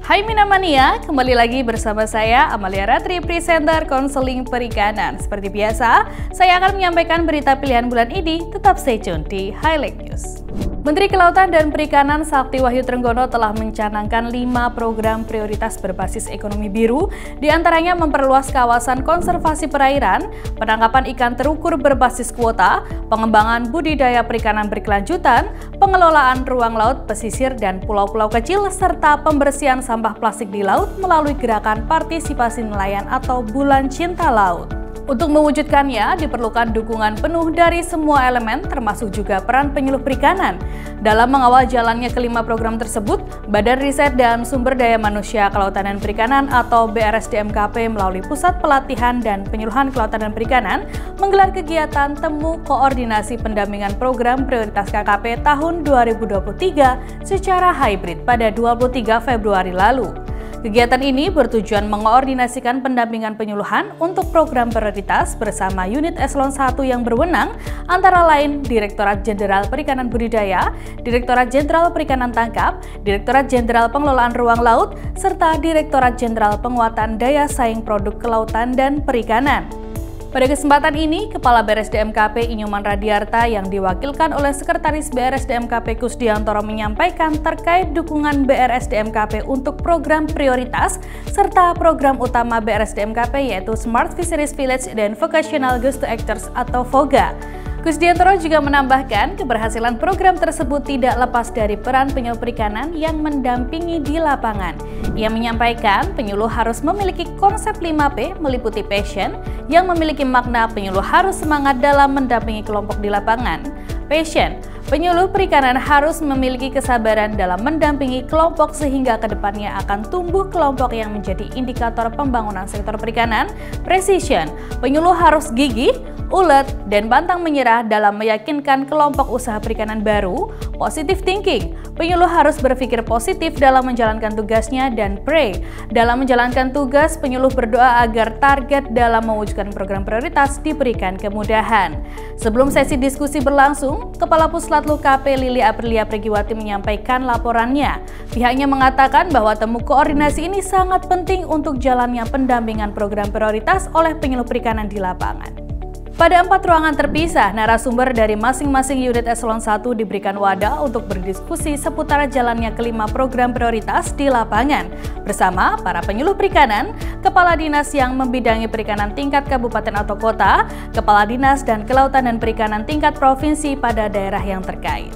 Hai Minamania, kembali lagi bersama saya Amalia Ratri, presenter konseling perikanan. Seperti biasa, saya akan menyampaikan berita pilihan bulan ini. Tetap stay tune di Highlight News. Menteri Kelautan dan Perikanan Sakti Wahyu Trenggono telah mencanangkan 5 program prioritas berbasis ekonomi biru, diantaranya memperluas kawasan konservasi perairan, penangkapan ikan terukur berbasis kuota, pengembangan budidaya perikanan berkelanjutan, pengelolaan ruang laut, pesisir, dan pulau-pulau kecil, serta pembersihan sampah plastik di laut melalui gerakan partisipasi nelayan atau Bulan Cinta Laut. Untuk mewujudkannya, diperlukan dukungan penuh dari semua elemen, termasuk juga peran penyuluh perikanan. Dalam mengawal jalannya kelima program tersebut, Badan Riset dan Sumber Daya Manusia Kelautan dan Perikanan atau BRSDMKP melalui Pusat Pelatihan dan Penyuluhan Kelautan dan Perikanan menggelar kegiatan Temu Koordinasi Pendampingan Program Prioritas KKP tahun 2023 secara hybrid pada 23 Februari lalu. Kegiatan ini bertujuan mengoordinasikan pendampingan penyuluhan untuk program prioritas bersama unit eselon 1 yang berwenang, antara lain Direktorat Jenderal Perikanan Budidaya, Direktorat Jenderal Perikanan Tangkap, Direktorat Jenderal Pengelolaan Ruang Laut, serta Direktorat Jenderal Penguatan Daya Saing Produk Kelautan dan Perikanan. Pada kesempatan ini, Kepala BRSDMKP Inyoman Radiarta yang diwakilkan oleh Sekretaris BRSDMKP Kusdiantoro menyampaikan terkait dukungan BRSDMKP untuk program prioritas serta program utama BRSDMKP yaitu Smart Fisheries Village dan Vocational Ghost Actors atau VOGA. Kusdiantoro juga menambahkan keberhasilan program tersebut tidak lepas dari peran penyuluh perikanan yang mendampingi di lapangan. Ia menyampaikan penyuluh harus memiliki konsep 5P meliputi passion, yang memiliki makna penyuluh harus semangat dalam mendampingi kelompok di lapangan. Passion, penyuluh perikanan harus memiliki kesabaran dalam mendampingi kelompok sehingga kedepannya akan tumbuh kelompok yang menjadi indikator pembangunan sektor perikanan. Precision, penyuluh harus gigih, ulet, dan pantang menyerah dalam meyakinkan kelompok usaha perikanan baru. Positive thinking, penyuluh harus berpikir positif dalam menjalankan tugasnya. Dan pray, dalam menjalankan tugas, penyuluh berdoa agar target dalam mewujudkan program prioritas diberikan kemudahan. Sebelum sesi diskusi berlangsung, Kepala Puslatlu KP Lili Aprilia Pregiwati menyampaikan laporannya. Pihaknya mengatakan bahwa temu koordinasi ini sangat penting untuk jalannya pendampingan program prioritas oleh penyuluh perikanan di lapangan. Pada 4 ruangan terpisah, narasumber dari masing-masing unit eselon 1 diberikan wadah untuk berdiskusi seputar jalannya kelima program prioritas di lapangan bersama para penyuluh perikanan, kepala dinas yang membidangi perikanan tingkat kabupaten atau kota, kepala dinas dan kelautan dan perikanan tingkat provinsi pada daerah yang terkait.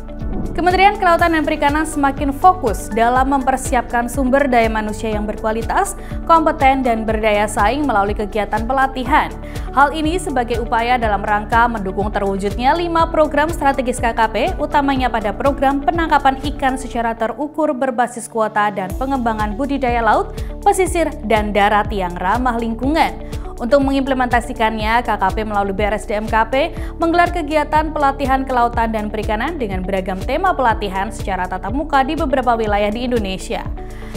Kementerian Kelautan dan Perikanan semakin fokus dalam mempersiapkan sumber daya manusia yang berkualitas, kompeten, dan berdaya saing melalui kegiatan pelatihan. Hal ini sebagai upaya dalam rangka mendukung terwujudnya 5 program strategis KKP, utamanya pada program penangkapan ikan secara terukur berbasis kuota dan pengembangan budidaya laut, pesisir, dan darat yang ramah lingkungan. Untuk mengimplementasikannya, KKP melalui BRSDMKP menggelar kegiatan pelatihan kelautan dan perikanan dengan beragam tema pelatihan secara tatap muka di beberapa wilayah di Indonesia.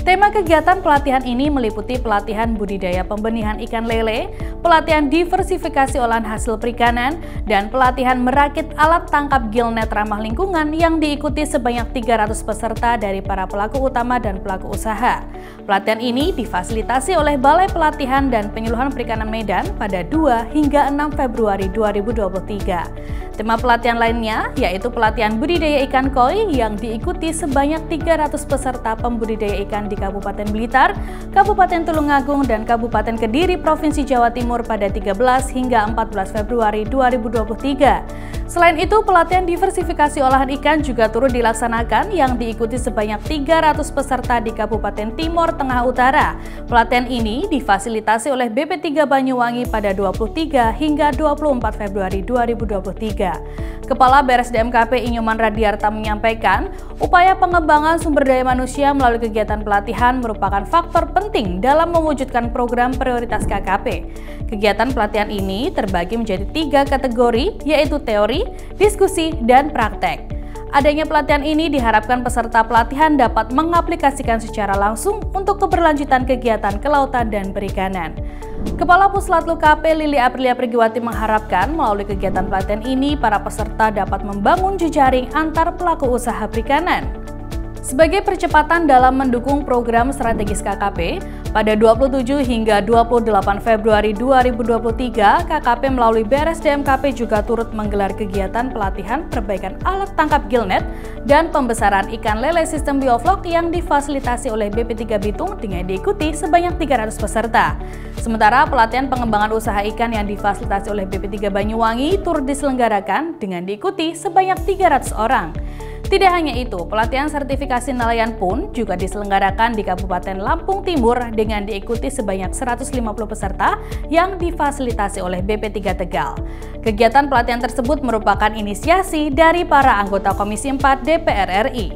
Tema kegiatan pelatihan ini meliputi pelatihan budidaya pembenihan ikan lele, pelatihan diversifikasi olahan hasil perikanan, dan pelatihan merakit alat tangkap gillnet ramah lingkungan yang diikuti sebanyak 300 peserta dari para pelaku utama dan pelaku usaha. Pelatihan ini difasilitasi oleh Balai Pelatihan dan Penyuluhan Perikanan Medan pada 2 hingga 6 Februari 2023. Tema pelatihan lainnya yaitu pelatihan budidaya ikan koi yang diikuti sebanyak 300 peserta pembudidaya ikan di Kabupaten Blitar, Kabupaten Tulungagung, dan Kabupaten Kediri, Provinsi Jawa Timur pada 13 hingga 14 Februari 2023. Selain itu, pelatihan diversifikasi olahan ikan juga turut dilaksanakan yang diikuti sebanyak 300 peserta di Kabupaten Timur Tengah Utara. Pelatihan ini difasilitasi oleh BP3 Banyuwangi pada 23 hingga 24 Februari 2023. Kepala BRSDMKP Inyoman Radiarta menyampaikan, upaya pengembangan sumber daya manusia melalui kegiatan pelatihan merupakan faktor penting dalam mewujudkan program prioritas KKP. Kegiatan pelatihan ini terbagi menjadi 3 kategori, yaitu teori, diskusi, dan praktek. Adanya pelatihan ini diharapkan peserta pelatihan dapat mengaplikasikan secara langsung untuk keberlanjutan kegiatan kelautan dan perikanan. Kepala Puslatlu KP Lili Aprilia Pregiwati mengharapkan melalui kegiatan pelatihan ini para peserta dapat membangun jejaring antar pelaku usaha perikanan. Sebagai percepatan dalam mendukung program strategis KKP, pada 27 hingga 28 Februari 2023, KKP melalui BRSDMKP juga turut menggelar kegiatan pelatihan perbaikan alat tangkap gillnet dan pembesaran ikan lele sistem bioflok yang difasilitasi oleh BP3 Bitung dengan diikuti sebanyak 300 peserta. Sementara pelatihan pengembangan usaha ikan yang difasilitasi oleh BP3 Banyuwangi turut diselenggarakan dengan diikuti sebanyak 300 orang. Tidak hanya itu, pelatihan sertifikasi nelayan pun juga diselenggarakan di Kabupaten Lampung Timur dengan diikuti sebanyak 150 peserta yang difasilitasi oleh BP3 Tegal. Kegiatan pelatihan tersebut merupakan inisiasi dari para anggota Komisi 4 DPR RI.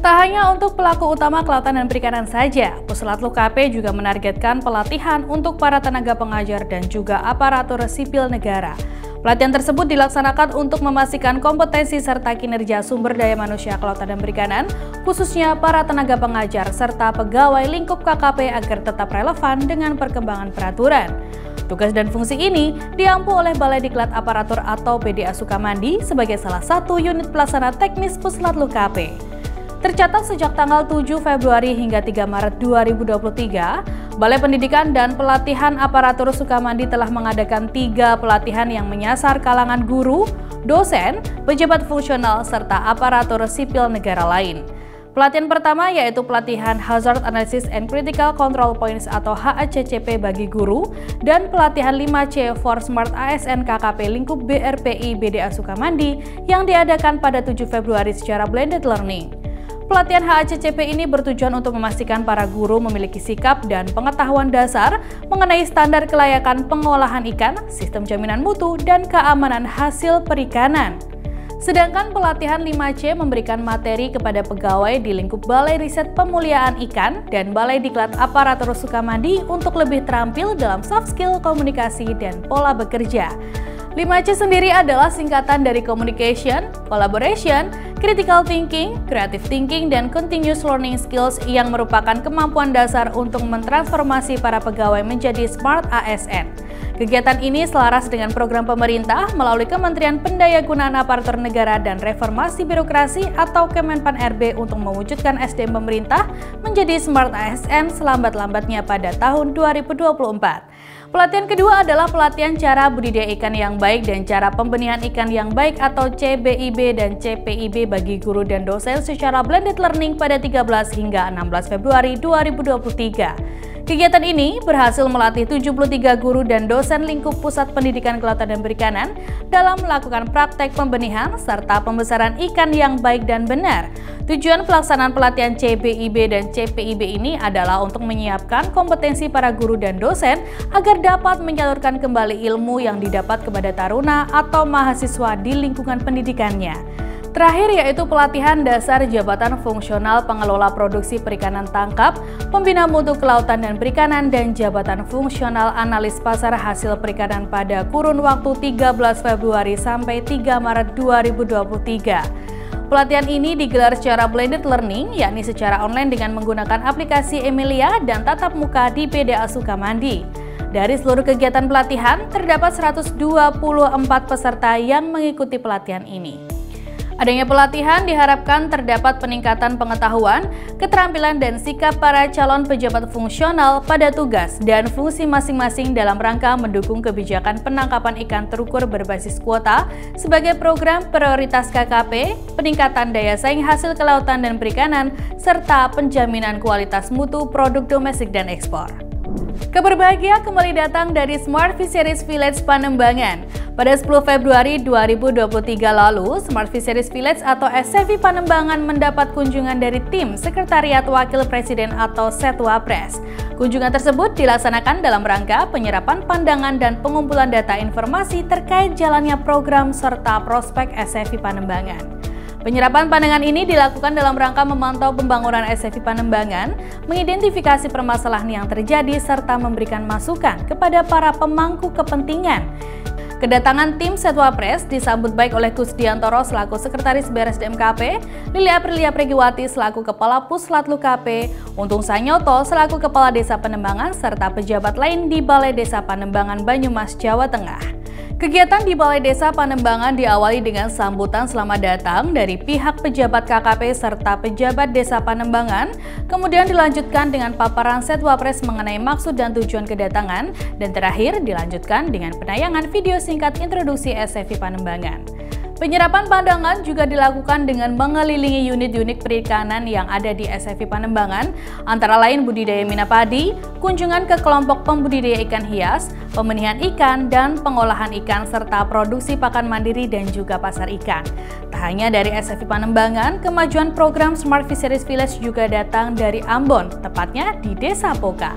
Tak hanya untuk pelaku utama kelautan dan perikanan saja, Puslatlu KP juga menargetkan pelatihan untuk para tenaga pengajar dan juga aparatur sipil negara. Pelatihan tersebut dilaksanakan untuk memastikan kompetensi serta kinerja sumber daya manusia kelautan dan perikanan, khususnya para tenaga pengajar serta pegawai lingkup KKP agar tetap relevan dengan perkembangan peraturan. Tugas dan fungsi ini diampu oleh Balai Diklat Aparatur atau PDA Sukamandi sebagai salah satu unit pelaksana teknis Puslatlu KP. Tercatat sejak tanggal 7 Februari hingga 3 Maret 2023, Balai Pendidikan dan Pelatihan Aparatur Sukamandi telah mengadakan 3 pelatihan yang menyasar kalangan guru, dosen, pejabat fungsional, serta aparatur sipil negara lain. Pelatihan pertama yaitu pelatihan Hazard Analysis and Critical Control Points atau HACCP bagi guru dan pelatihan 5C for Smart ASN KKP lingkup BRPI BDA Sukamandi yang diadakan pada 7 Februari secara blended learning. Pelatihan HACCP ini bertujuan untuk memastikan para guru memiliki sikap dan pengetahuan dasar mengenai standar kelayakan pengolahan ikan, sistem jaminan mutu, dan keamanan hasil perikanan. Sedangkan pelatihan 5C memberikan materi kepada pegawai di lingkup Balai Riset Pemuliaan Ikan dan Balai Diklat Aparatur Sukamandi untuk lebih terampil dalam soft skill komunikasi dan pola bekerja. 5C sendiri adalah singkatan dari Communication, Collaboration, Critical Thinking, Creative Thinking, dan Continuous Learning Skills yang merupakan kemampuan dasar untuk mentransformasi para pegawai menjadi Smart ASN. Kegiatan ini selaras dengan program pemerintah melalui Kementerian Pendayagunaan Aparatur Negara dan Reformasi Birokrasi atau Kemenpan RB untuk mewujudkan SDM pemerintah menjadi Smart ASN selambat-lambatnya pada tahun 2024. Pelatihan kedua adalah pelatihan cara budidaya ikan yang baik dan cara pembenihan ikan yang baik atau CBIB dan CPIB bagi guru dan dosen secara blended learning pada 13 hingga 16 Februari 2023. Kegiatan ini berhasil melatih 73 guru dan dosen lingkup Pusat Pendidikan Kelautan dan Perikanan dalam melakukan praktek pembenihan serta pembesaran ikan yang baik dan benar. Tujuan pelaksanaan pelatihan CBIB dan CPIB ini adalah untuk menyiapkan kompetensi para guru dan dosen agar dapat menyalurkan kembali ilmu yang didapat kepada taruna atau mahasiswa di lingkungan pendidikannya. Terakhir yaitu pelatihan dasar jabatan fungsional pengelola produksi perikanan tangkap, pembina mutu kelautan dan perikanan, dan jabatan fungsional analis pasar hasil perikanan pada kurun waktu 13 Februari sampai 3 Maret 2023. Pelatihan ini digelar secara blended learning, yakni secara online dengan menggunakan aplikasi Emilia dan tatap muka di PDA Sukamandi. Dari seluruh kegiatan pelatihan, terdapat 124 peserta yang mengikuti pelatihan ini. Adanya pelatihan diharapkan terdapat peningkatan pengetahuan, keterampilan, dan sikap para calon pejabat fungsional pada tugas dan fungsi masing-masing dalam rangka mendukung kebijakan penangkapan ikan terukur berbasis kuota sebagai program prioritas KKP, peningkatan daya saing hasil kelautan dan perikanan, serta penjaminan kualitas mutu produk domestik dan ekspor. Kabar bahagia kembali datang dari Smart Fisheries Village Panembangan. Pada 10 Februari 2023 lalu, Smart Fisheries Village atau SFV Panembangan mendapat kunjungan dari tim Sekretariat Wakil Presiden atau Setwapres. Kunjungan tersebut dilaksanakan dalam rangka penyerapan pandangan dan pengumpulan data informasi terkait jalannya program serta prospek SFV Panembangan. Penyerapan pandangan ini dilakukan dalam rangka memantau pembangunan SFV Panembangan, mengidentifikasi permasalahan yang terjadi, serta memberikan masukan kepada para pemangku kepentingan. Kedatangan tim Setwapres disambut baik oleh Kusdiantoro selaku Sekretaris BRSDMKP, Lili Aprilia Pregiwati selaku Kepala Puslatlu KP, Untung Sanyoto selaku Kepala Desa Panembangan, serta pejabat lain di Balai Desa Panembangan Banyumas, Jawa Tengah. Kegiatan di Balai Desa Panembangan diawali dengan sambutan selamat datang dari pihak pejabat KKP serta pejabat Desa Panembangan, kemudian dilanjutkan dengan paparan Setwapres mengenai maksud dan tujuan kedatangan, dan terakhir dilanjutkan dengan penayangan video singkat introduksi SFI Panembangan. Penyerapan pandangan juga dilakukan dengan mengelilingi unit-unit perikanan yang ada di SFI Panembangan, antara lain budidaya mina padi, kunjungan ke kelompok pembudidaya ikan hias, pemenihan ikan, dan pengolahan ikan, serta produksi pakan mandiri dan juga pasar ikan. Tak hanya dari SFI Panembangan, kemajuan program Smart Fisheries Village juga datang dari Ambon, tepatnya di Desa Poka.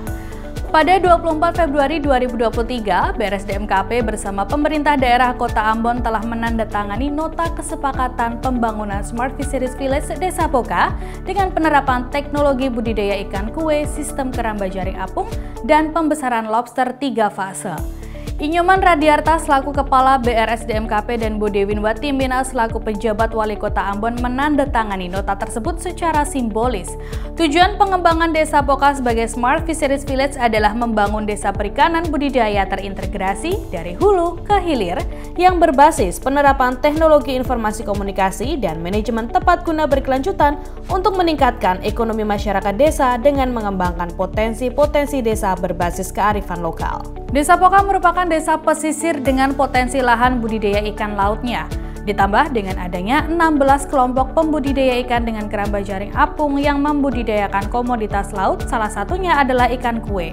Pada 24 Februari 2023, BRSDMKP bersama pemerintah daerah Kota Ambon telah menandatangani nota kesepakatan pembangunan Smart Fisheries Village Desa Poka dengan penerapan teknologi budidaya ikan kue, sistem keramba jaring apung, dan pembesaran lobster 3 fase. Inyoman Radiarta selaku Kepala BRSDMKP dan Budewin Watimbina selaku Pejabat Wali Kota Ambon menandatangani nota tersebut secara simbolis. Tujuan pengembangan Desa Poka sebagai Smart Fisheries Village adalah membangun desa perikanan budidaya terintegrasi dari hulu ke hilir yang berbasis penerapan teknologi informasi komunikasi dan manajemen tepat guna berkelanjutan untuk meningkatkan ekonomi masyarakat desa dengan mengembangkan potensi-potensi desa berbasis kearifan lokal. Desa Poka merupakan desa pesisir dengan potensi lahan budidaya ikan lautnya, ditambah dengan adanya 16 kelompok pembudidaya ikan dengan keramba jaring apung yang membudidayakan komoditas laut, salah satunya adalah ikan kue.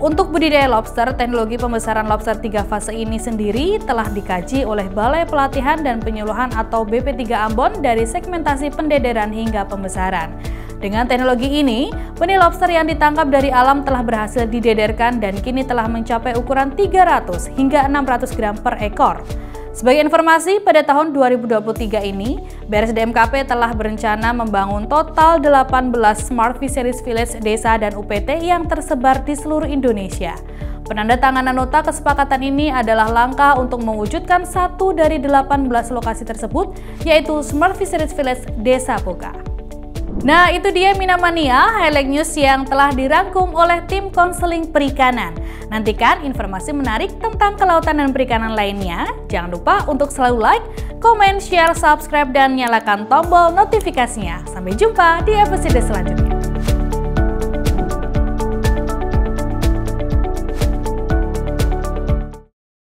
Untuk budidaya lobster, teknologi pembesaran lobster 3 fase ini sendiri telah dikaji oleh Balai Pelatihan dan Penyuluhan atau BP3 Ambon dari segmentasi pendederan hingga pembesaran. Dengan teknologi ini, benih lobster yang ditangkap dari alam telah berhasil didederkan dan kini telah mencapai ukuran 300 hingga 600 gram per ekor. Sebagai informasi, pada tahun 2023 ini, BRSDMKP telah berencana membangun total 18 Smart Fisheries Village desa dan UPT yang tersebar di seluruh Indonesia. Penandatanganan nota kesepakatan ini adalah langkah untuk mewujudkan satu dari 18 lokasi tersebut, yaitu Smart Fisheries Village Desa Poka. Nah, itu dia Minamania, highlight news yang telah dirangkum oleh tim konseling perikanan. Nantikan informasi menarik tentang kelautan dan perikanan lainnya. Jangan lupa untuk selalu like, komen, share, subscribe, dan nyalakan tombol notifikasinya. Sampai jumpa di episode selanjutnya.